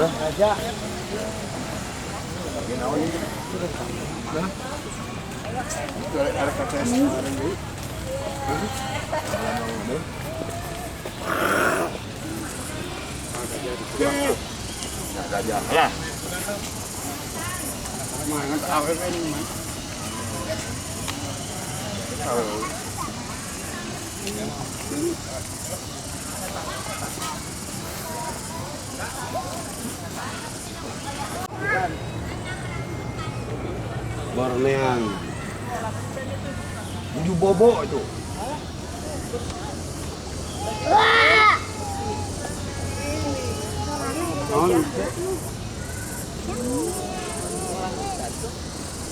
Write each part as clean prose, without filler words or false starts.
Raja. Ada KCS kemarin dulu. Raja lah. Mana tahu ini mah. Bornean. Buju bobo itu.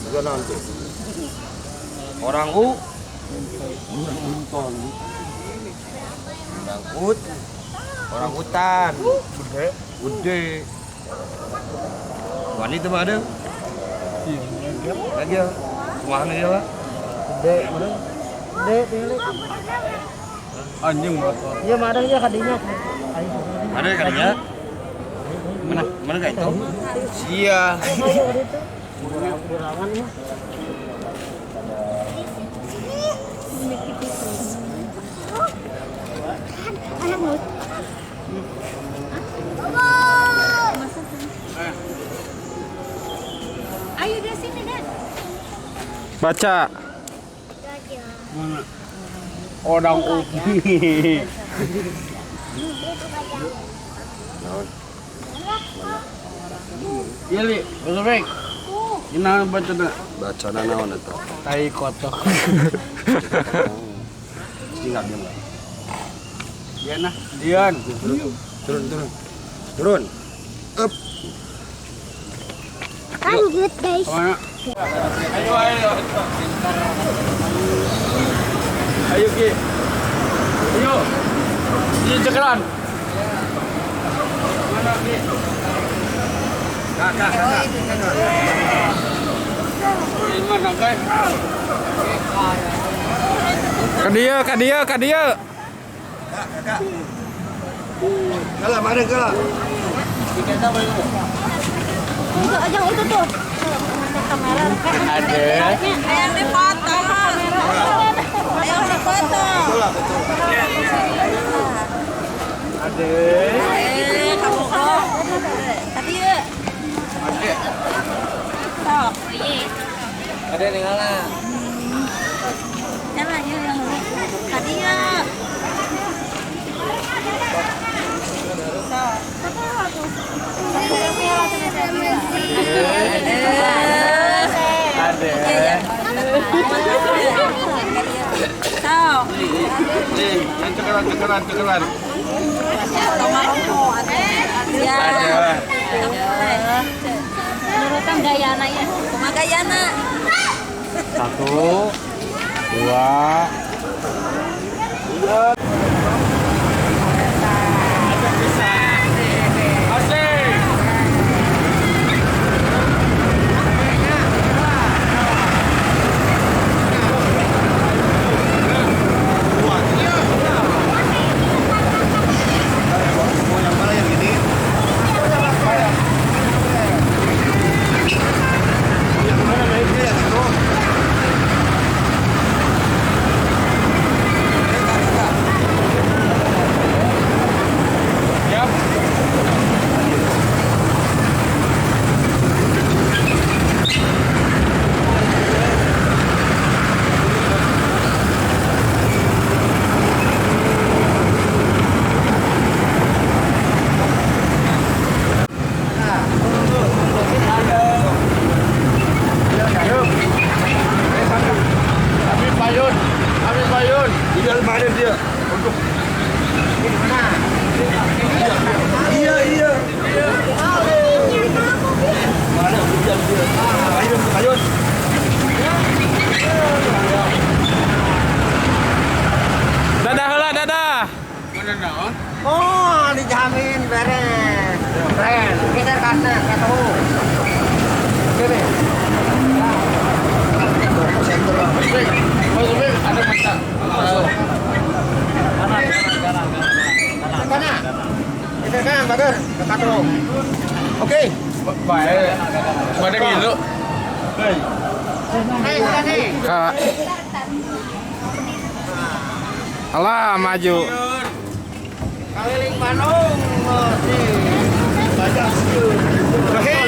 Juga nanti. Orang bunton. Orang hutan. Gede. Wanita mah ada? Lagi ya? Mana dia lah? Gede, mana? Gede, pilih. Anjing motor. Iya, mana dia kadinya? Mana kadinya? Mana kayak itu? Sia. Ayo dari sini, Dan. Baca. Mana? Orang ubi. Iya, Li. Betul, Bang. Gimana baca na? Baca na naon eta? Tai kotok. Tinggal diam lah. Iya nah, Dian. Turun. Up. Lanjut, guys. Mana? Ayo. Ayo, Ki. Ayo. Di cekeran. Mana, Ki? Kakak. Ini mana, guys? Ka dia. Kalah, mana kalah? Itu aja itu tuh. Kamera. Ada. Yang dipoto. Yang dipoto. Ada. Kamu kok. Tadi ya. Ada. Sok. Iya. Ada nih ngalah. Jangan ya yang tadi ya. Ada. Sok. Nih, yang cekeran. Ya. Ada. Nurutan gayana ya. Kumaha gayana? 1, 2. Oh, dijamin beres. Keren. Geser kanan, ke tahu. Oke, Ada macam. Kanan. Geser Satu. Oke. Pada gitu. Nih. Kak. Alah, maju. Keliling Bandung. Nih. Oke.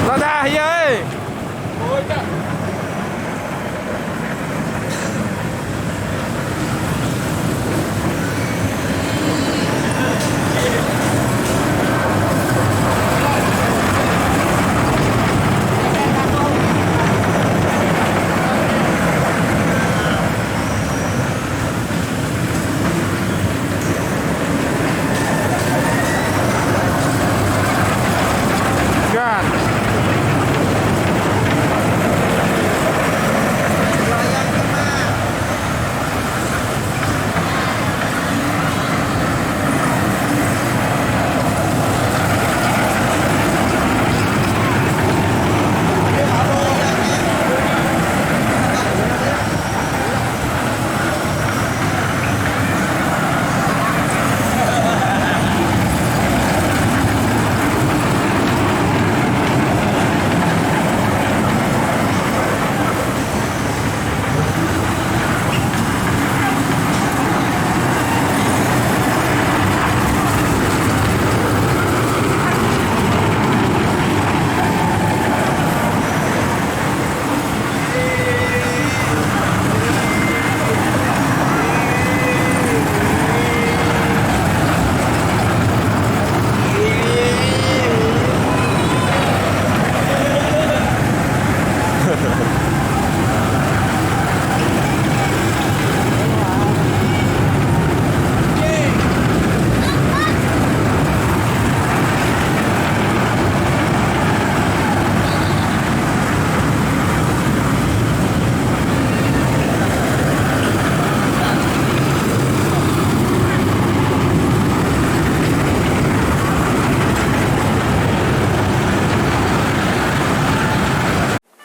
Dadah ya. Gan.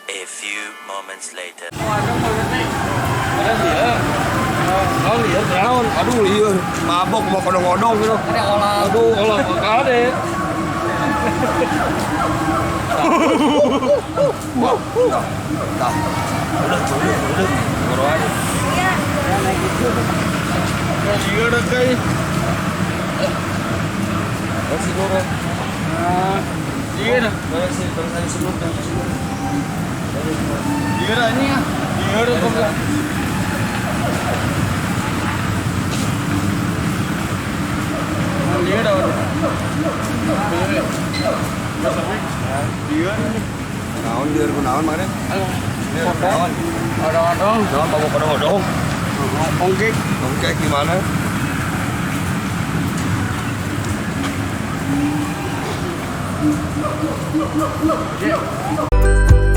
A few moments later. Aduh, iya. Mabok mau kodong-kodong gitu. Aduh, Kalau kalah deh. Iya udah guys. Masih dorong. Iya dah. Iya dah ini ya. Iya dah kok. Iya dah. Iya nih. Naon dia naon makanya. Naon. Odong-odong. Naon mabok kodong-kodong. Ongkek. Ongkek gimana? Yeah.